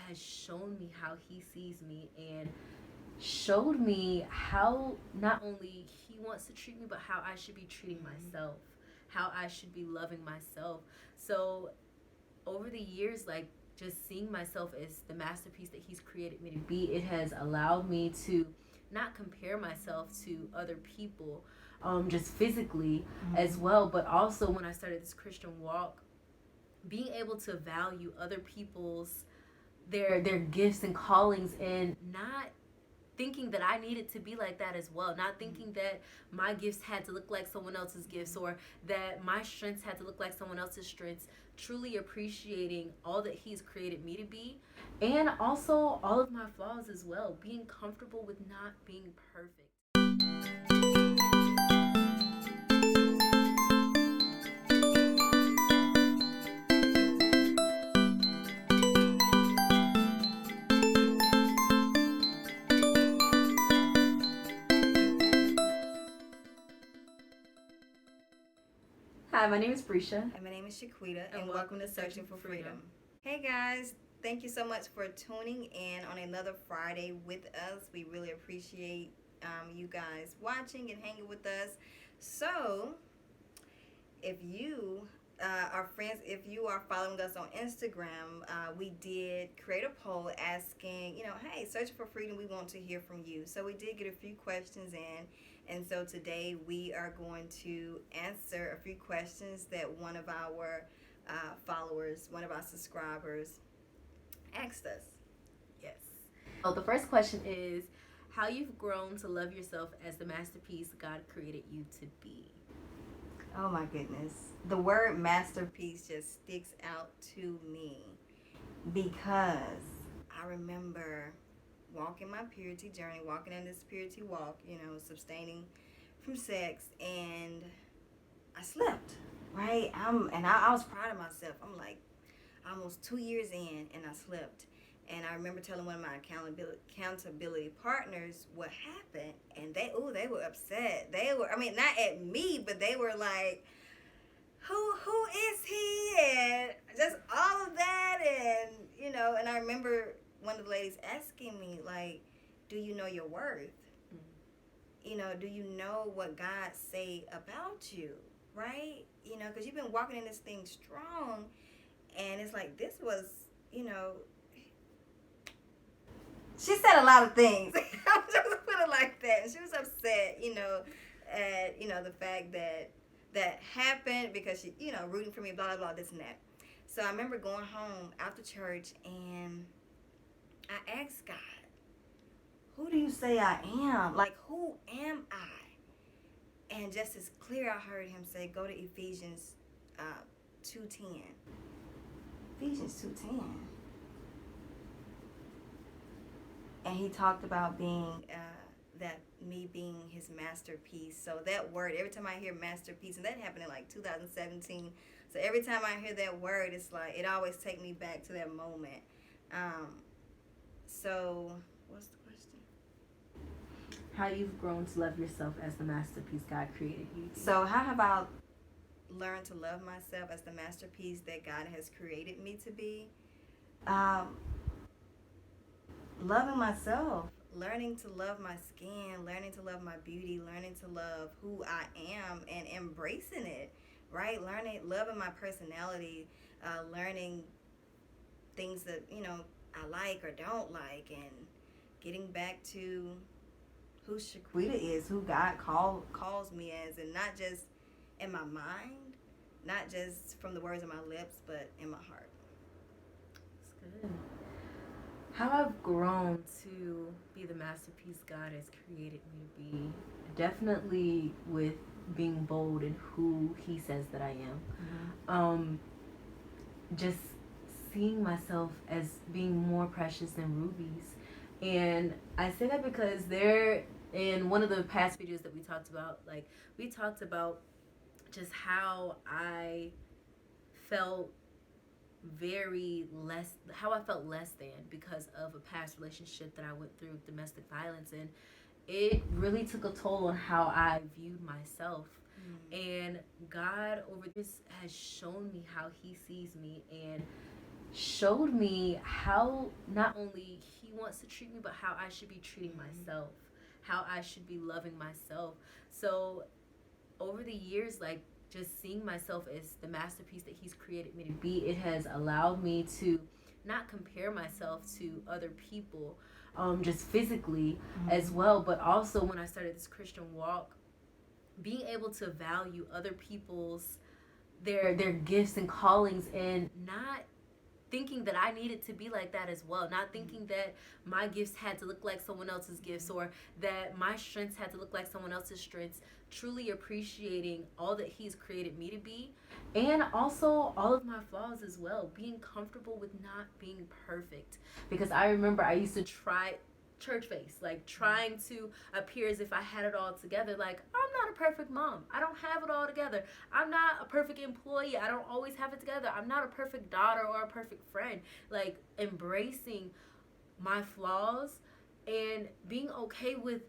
has shown me how he sees me and showed me how not only he wants to treat me, but how I should be treating myself, how I should be loving myself. So over the years, like just seeing myself as the masterpiece that he's created me to be, it has allowed me to not compare myself to other people, just physically as well, but also when I started this Christian walk, being able to value other people's their gifts and callings, and not thinking that I needed to be like that as well. Not thinking that my gifts had to look like someone else's gifts, or that my strengths had to look like someone else's strengths. Truly appreciating all that he's created me to be, and also all of my flaws as well. Being comfortable with not being perfect. Hi, my name is Brisha. And my name is Shequita, and welcome to Searching for Freedom. Hey guys, thank you so much for tuning in on another Friday with us. We really appreciate you guys watching and hanging with us. So, if you are friends, if you are following us on Instagram, we did create a poll asking, hey, Searching for Freedom, we want to hear from you. So we did get a few questions in. And so today we are going to answer a few questions that one of our followers, one of our subscribers asked us. Yes. Oh, the first question is how you've grown to love yourself as the masterpiece God created you to be. Oh my goodness. The word masterpiece just sticks out to me because I remember walking my purity journey, walking in this purity walk, abstaining from sex, and I slept, right? I was proud of myself. I'm like almost 2 years in, and I slept. And I remember telling one of my accountability partners what happened, and they were upset. They were, not at me, but they were like, who is he? And just all of that, and and I remember one of the ladies asking me, like, do you know your worth? Do you know what God say about you, right? Because you've been walking in this thing strong, and it's like this was, she said a lot of things. I'm just put it like that. And she was upset, at the fact that happened because she, rooting for me, blah blah blah, this and that. So I remember going home after church, and I asked God, who do you say I am? Like, who am I? And just as clear, I heard him say, go to Ephesians 2:10. Ephesians 2:10. And he talked about being me being his masterpiece. So that word, every time I hear masterpiece, and that happened in like 2017. So every time I hear that word, it's like it always takes me back to that moment. So what's the question? How you've grown to love yourself as the masterpiece God created you. So how have I learned to love myself as the masterpiece that God has created me to be? Loving myself, learning to love my skin, learning to love my beauty, learning to love who I am and embracing it, right? Loving my personality, learning things that, I like or don't like, and getting back to who Shequita is, who God calls me as, and not just in my mind, not just from the words of my lips, but in my heart. That's good. How I've grown to be the masterpiece God has created me to be, definitely with being bold in who he says that I am. Just seeing myself as being more precious than rubies. And I say that because in one of the past videos that we talked about, like we talked about just how I felt how I felt less than because of a past relationship that I went through with domestic violence, and it really took a toll on how I viewed myself. And God over this has shown me how he sees me, and showed me how not only he wants to treat me, but how I should be treating myself, how I should be loving myself. So over the years, like just seeing myself as the masterpiece that he's created me to be, it has allowed me to not compare myself to other people, just physically as well, but also when I started this Christian walk, being able to value other people's their gifts and callings, and not thinking that I needed to be like that as well. Not thinking that my gifts had to look like someone else's gifts, or that my strengths had to look like someone else's strengths. Truly appreciating all that he's created me to be, and also all of my flaws as well. Being comfortable with not being perfect. Because I remember I used to try church face, like trying to appear as if I had it all together. Like, I'm not a perfect mom. I don't have it all together. I'm not a perfect employee. I don't always have it together. I'm not a perfect daughter or a perfect friend. Like, embracing my flaws and being okay with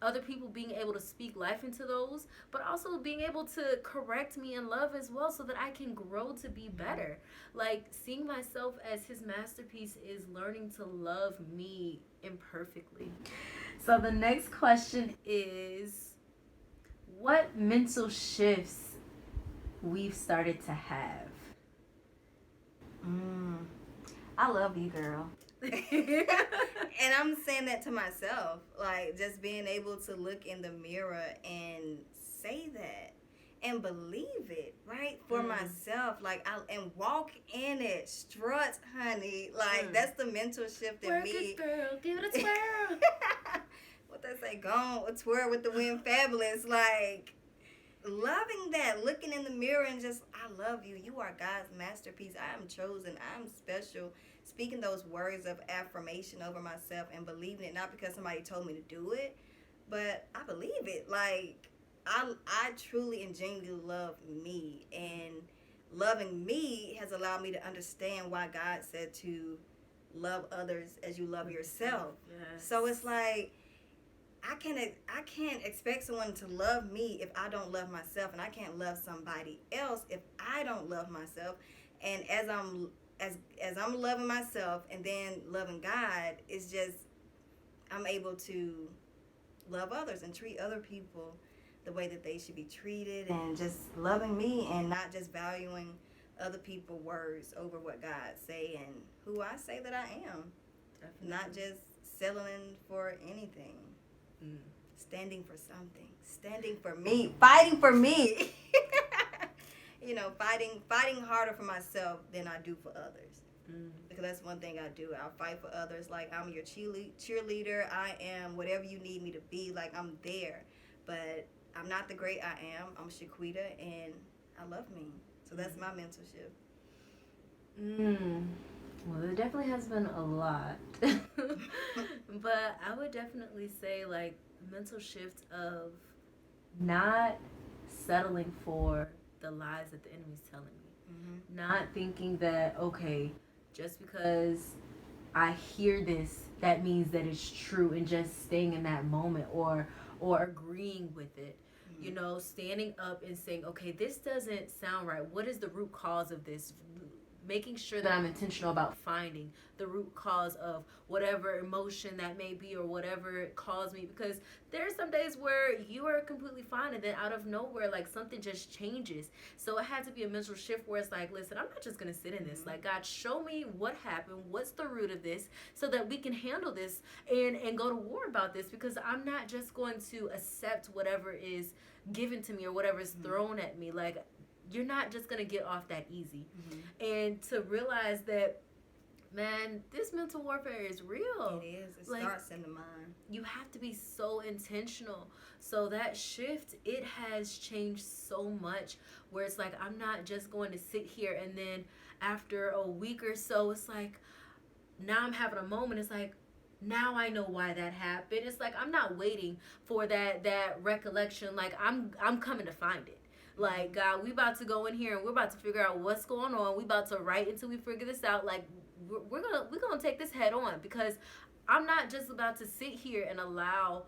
other people being able to speak life into those, but also being able to correct me in love as well, so that I can grow to be better. Like, seeing myself as his masterpiece is learning to love me imperfectly. So the next question is, what mental shifts we've started to have? I love you, girl. And I'm saying that to myself, like just being able to look in the mirror and say that and believe it, right, for myself, like and walk in it, strut, honey, like that's the mental shift in Work me. it, girl, give it a twirl. What they say, gone, a twirl with the wind, fabulous, like loving that, looking in the mirror and just, I love you. You are God's masterpiece. I am chosen. I'm special. Speaking those words of affirmation over myself and believing it, not because somebody told me to do it, but I believe it. Like, I truly and genuinely love me, and loving me has allowed me to understand why God said to love others as you love yourself. Yes. So it's like, I can't expect someone to love me if I don't love myself, and I can't love somebody else if I don't love myself. And as I'm loving myself and then loving God, it's just, I'm able to love others and treat other people the way that they should be treated, and just loving me and not just valuing other people's words over what God say and who I say that I am. Definitely. Not just settling for anything. Standing for something, standing for me, fighting for me. Fighting harder for myself than I do for others. Because that's one thing I do. I'll fight for others. Like, I'm your cheerleader. I am whatever you need me to be. Like, I'm there. But I'm not the great I am. I'm Shequita, and I love me. So that's my mental shift. Well, there definitely has been a lot. But I would definitely say, like, mental shift of not settling for the lies that the enemy's telling me. Not thinking that, okay, just because I hear this, that means that it's true, and just staying in that moment, or agreeing with it. You know, standing up and saying, okay, this doesn't sound right. What is the root cause of this? Making sure that I'm intentional about finding the root cause of whatever emotion that may be, or whatever it caused me. Because there are some days where you are completely fine, and then out of nowhere, like, something just changes. So it had to be a mental shift where it's like, listen, I'm not just going to sit in this. Like, God, show me what happened. What's the root of this, so that we can handle this and go to war about this. Because I'm not just going to accept whatever is given to me or whatever is thrown at me. Like, you're not just going to get off that easy. And to realize that, man, this mental warfare is real. It is. It starts in the mind. You have to be so intentional. So that shift, it has changed so much, where it's like, I'm not just going to sit here and then after a week or so, it's like, now I'm having a moment. It's like, now I know why that happened. It's like, I'm not waiting for that recollection. Like, I'm coming to find it. Like, God, we about to go in here and we're about to figure out what's going on. We about to write until we figure this out. Like, we're gonna take this head on, because I'm not just about to sit here and allow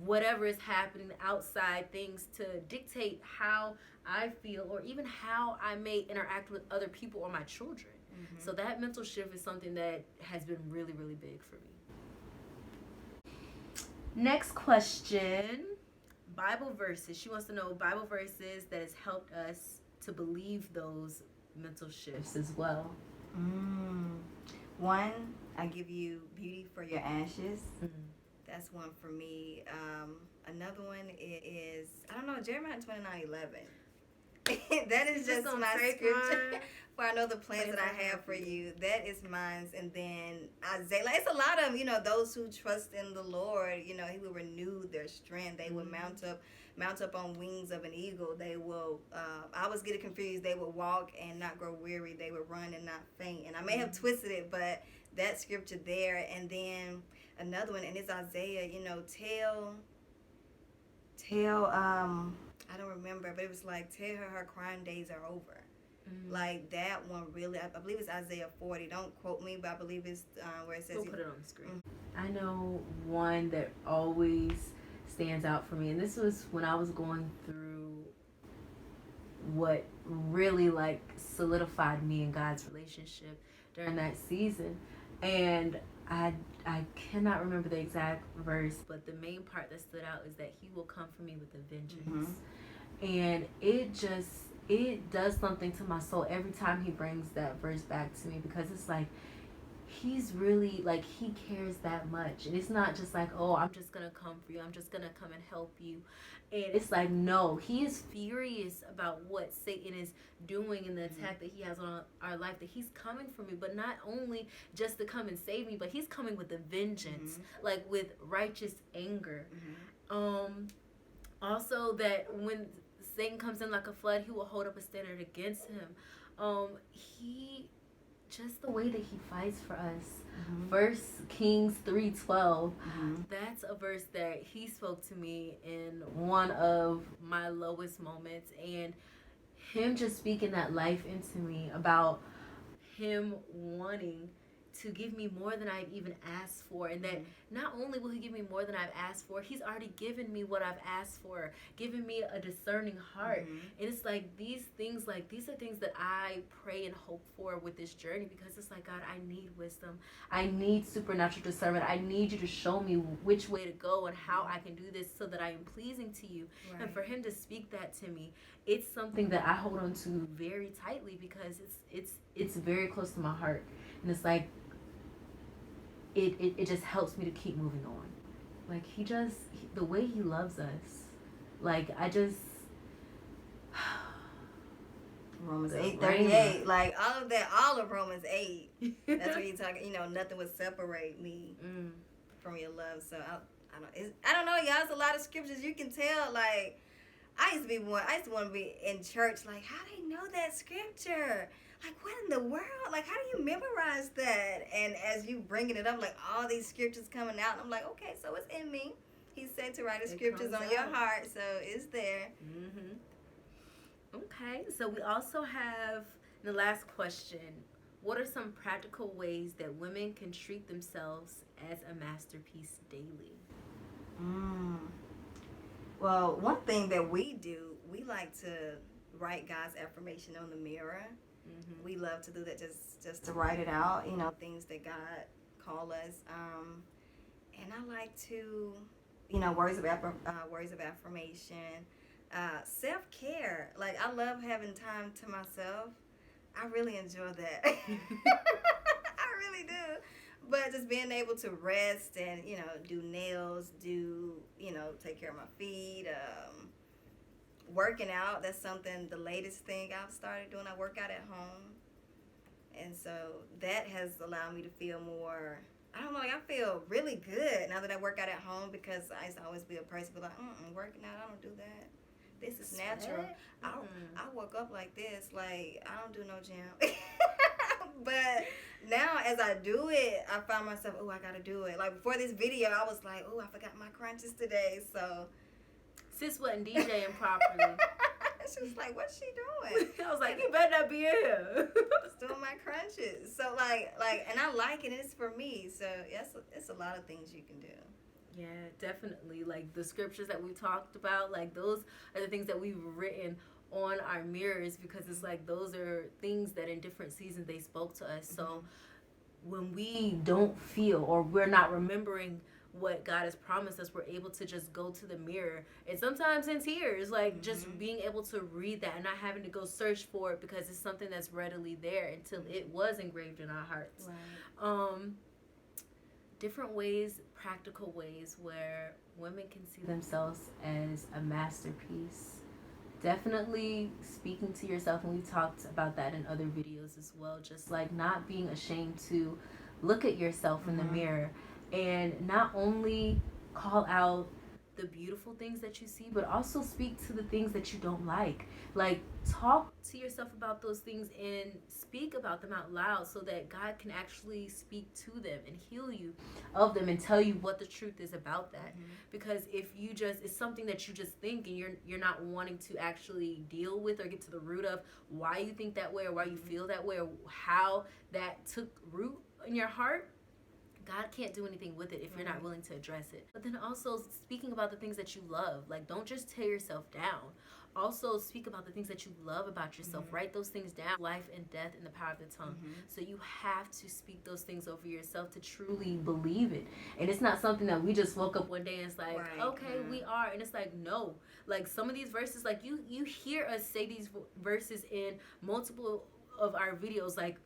whatever is happening outside things to dictate how I feel, or even how I may interact with other people or my children. So that mental shift is something that has been really, really big for me. Next question. Bible verses. She wants to know Bible verses that has helped us to believe those mental shifts as well. One, I give you beauty for your ashes. Mm. That's one for me. Another one is, I don't know, Jeremiah 29:11. That is just my scripture. For I know the plans that I have for you. That is mine. And then Isaiah, like, it's a lot of, those who trust in the Lord, He will renew their strength. They will mount up on wings of an eagle. They will, I was getting confused. They will walk and not grow weary. They will run and not faint. And I may have twisted it, but that scripture there. And then another one, and it's Isaiah, tell, I don't remember, but it was like, tell her crying days are over. Like, that one really, I believe it's Isaiah 40. Don't quote me, but I believe it's where it says... We'll put it on the screen. I know one that always stands out for me, and this was when I was going through what really, like, solidified me and God's relationship during that season. And I cannot remember the exact verse, but the main part that stood out is that He will come for me with a vengeance. And it does something to my soul every time He brings that verse back to me, because it's like He's really, like, He cares that much. And it's not just like, oh, I'm just gonna come for you, I'm just gonna come and help you. And it's like, no, He is furious about what Satan is doing and the attack that he has on our life, that He's coming for me, but not only just to come and save me, but He's coming with a vengeance, like with righteous anger. Also, that when Satan comes in like a flood, He will hold up a standard against him. He, just the way that He fights for us. First Kings 3:12. That's a verse that He spoke to me in one of my lowest moments, and Him just speaking that life into me about Him wanting to give me more than I've even asked for, and that not only will He give me more than I've asked for, He's already given me what I've asked for, given me a discerning heart. And it's like these things, like these are things that I pray and hope for with this journey, because it's like, God, I need wisdom, I need supernatural discernment, I need You to show me which way to go and how I can do this so that I am pleasing to You. And for Him to speak that to me, it's something that I hold on to very tightly, because it's very close to my heart. And it's like, it just helps me to keep moving on. Like, the way He loves us, like, I just... Romans 8:38, like, all of Romans 8. That's where you talk, nothing would separate me from Your love. So I don't know, y'all. It's a lot of scriptures. You can tell, like, I used to want to be in church, like, how do you know that scripture? Like, what in the world? Like, how do you memorize that? And as you bringing it up, like, all these scriptures coming out, I'm like, okay, so it's in me. He said to write the scriptures on your heart, so it's there. Okay, so we also have the last question. What are some practical ways that women can treat themselves as a masterpiece daily? Well, one thing that we do, we like to write God's affirmation on the mirror. We love to do that, just to write it out, things that God call us. And I like to, words of affirmation, self-care. Like, I love having time to myself. I really enjoy that. I really do. But just being able to rest and, do nails, take care of my feet, working out, that's something, the latest thing I've started doing. I work out at home. And so that has allowed me to feel more, I don't know, like, I feel really good now that I work out at home, because I used to always be a person be like, working out, I don't do that. This is natural. I woke up like this, like, I don't do no gym. But now as I do it, I find myself, I gotta do it. Like, before this video, I was like, I forgot my crunches today, so. Sis wasn't DJing properly. She was like, what's she doing? I was like, you better not be in here. Just doing my crunches. So, like, and I like it, and it's for me. So, it's a lot of things you can do. Yeah, definitely. Like, the scriptures that we talked about, like, those are the things that we've written on our mirrors, because it's like those are things that in different seasons they spoke to us. So when we don't feel or we're not remembering what God has promised us, we're able to just go to the mirror, and sometimes in tears, like just being able to read that and not having to go search for it, because it's something that's readily there until it was engraved in our hearts. Right. Different ways, practical ways where women can see themselves as a masterpiece. Definitely speaking to yourself, and we talked about that in other videos as well, just like not being ashamed to look at yourself in the mirror and not only call out the beautiful things that you see, but also speak to the things that you don't like. Like, talk to yourself about those things and speak about them out loud, so that God can actually speak to them and heal you of them and tell you what the truth is about that. Because if you just, it's something that you just think, and you're not wanting to actually deal with or get to the root of why you think that way, or why you feel that way, or how that took root in your heart, God can't do anything with it if you're not willing to address it. But then also speaking about the things that you love. Like, don't just tear yourself down. Also speak about the things that you love about yourself. Write those things down. Life and death in the power of the tongue. So you have to speak those things over yourself to truly believe it. And it's not something that we just woke up one day and it's like, okay, we are. And it's like, no. Like, some of these verses, like you hear us say these verses in multiple of our videos, like,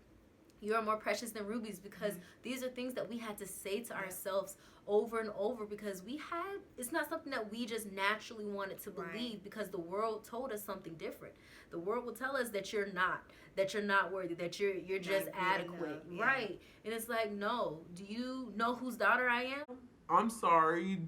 you are more precious than rubies, because these are things that we had to say to ourselves over and over, because it's not something that we just naturally wanted to believe, because the world told us something different. The world will tell us that you're not worthy, that you're just adequate. Right. And it's like, no. Do you know whose daughter I am? I'm sorry.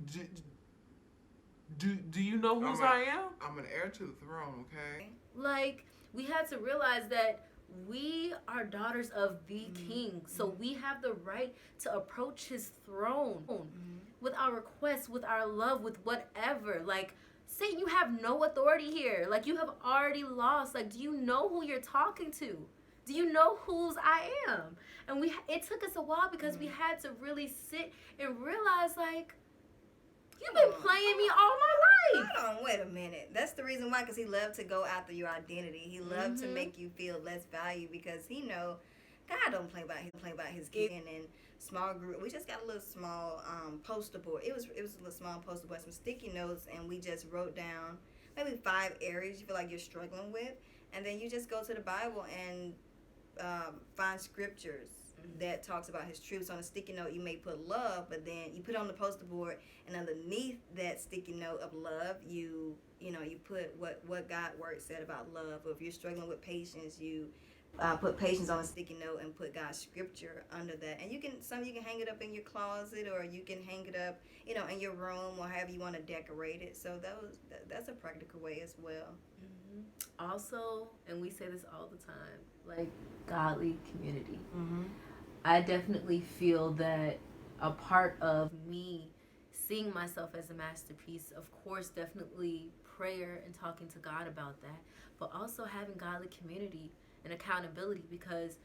Do you know whose I am? I'm an heir to the throne, okay? Like, we had to realize that we are daughters of the King, so we have the right to approach his throne with our requests, with our love, with whatever. Like, Satan, you have no authority here. Like, you have already lost. Like, do you know who you're talking to? Do you know whose I am? And it took us a while, because we had to really sit and realize, like, you've been playing me all my life. Hold on, wait a minute. That's the reason why, because he loved to go after your identity. He loved to make you feel less valued, because he know God don't play by his kid. And in small group, we just got a little small poster board. It was a little small poster board, some sticky notes, and we just wrote down maybe 5 areas you feel like you're struggling with, and then you just go to the Bible and find scriptures that talks about his truths. On a sticky note, you may put love, but then you put it on the poster board, and underneath that sticky note of love, you put what God's word said about love. Or if you're struggling with patience, you put patience on a sticky note and put God's scripture under that. And you can hang it up in your closet, or you can hang it up, in your room, or however you want to decorate it. So that's a practical way as well. Also, and we say this all the time, like, godly community. I definitely feel that a part of me seeing myself as a masterpiece, of course, definitely prayer and talking to God about that, but also having godly community and accountability, because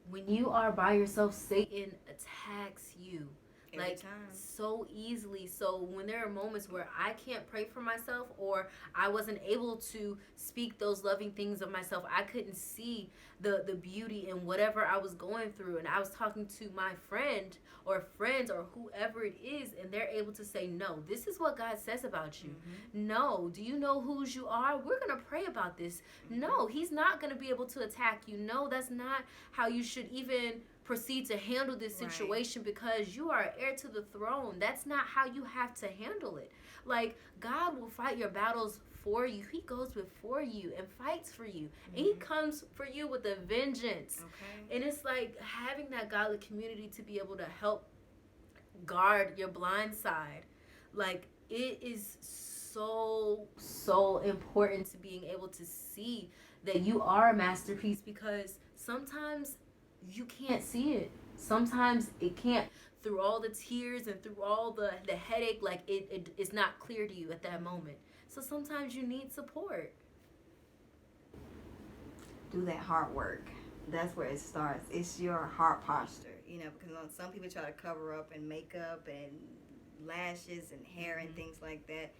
when you are by yourself, Satan attacks you. Every time. So easily. So when there are moments where I can't pray for myself, or I wasn't able to speak those loving things of myself, I couldn't see the beauty in whatever I was going through, and I was talking to my friend or friends or whoever it is, and they're able to say, no, this is what God says about you. No, do you know whose you are? We're going to pray about this. No, he's not going to be able to attack you. No, that's not how you should even proceed to handle this situation, because you are heir to the throne. That's not how you have to handle it. Like, God will fight your battles for you. He goes before you and fights for you. And he comes for you with a vengeance. And it's like having that godly community to be able to help guard your blind side. Like, it is so important to being able to see that you are a masterpiece, because sometimes you can't see it. Sometimes it can't, through all the tears and through all the headache, like it's not clear to you at that moment. So sometimes you need support. Do that heart work. That's where it starts. It's your heart posture, because some people try to cover up and makeup and lashes and hair and things like that.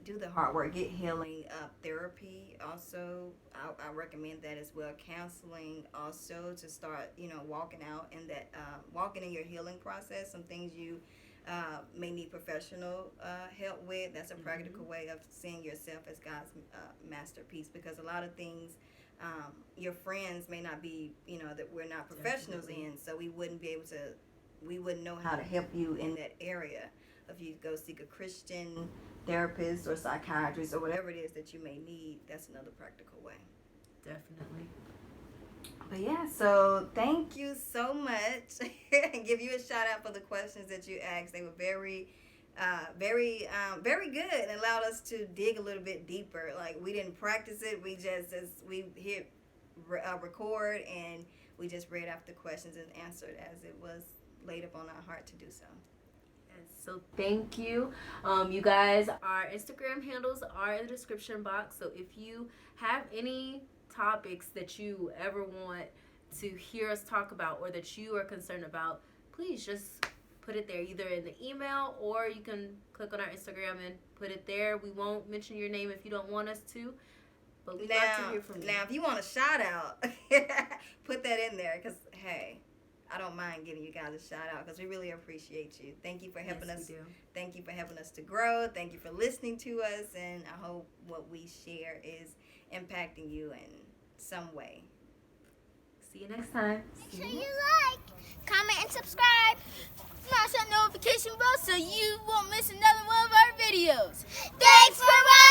do the hard work, get healing. Therapy also, I recommend that as well. Counseling also, to start, walking out in that, walking in your healing process. Some things you may need professional help with. That's a practical way of seeing yourself as God's masterpiece, because a lot of things your friends may not be, that we're not professionals in, so we wouldn't know how to help you in that area. If you go seek a Christian therapist or psychiatrist or whatever it is that you may need, that's another practical way. Definitely. But yeah, so thank you so much. And give you a shout out for the questions that you asked. They were very good, and allowed us to dig a little bit deeper. Like, we didn't practice it. We just, as we hit record, and we just read off the questions and answered as it was laid upon our heart to do so. So thank you. You guys, our Instagram handles are in the description box. So if you have any topics that you ever want to hear us talk about, or that you are concerned about, please just put it there, either in the email, or you can click on our Instagram and put it there. We won't mention your name if you don't want us to, but we'd love to hear from you. Now, if you want a shout out, put that in there, because, hey, I don't mind giving you guys a shout out, because we really appreciate you. Thank you for helping us. Thank you for helping us to grow. Thank you for listening to us, and I hope what we share is impacting you in some way. See you next time. Make sure you like, comment, and subscribe. Smash that notification bell so you won't miss another one of our videos. Thanks for watching.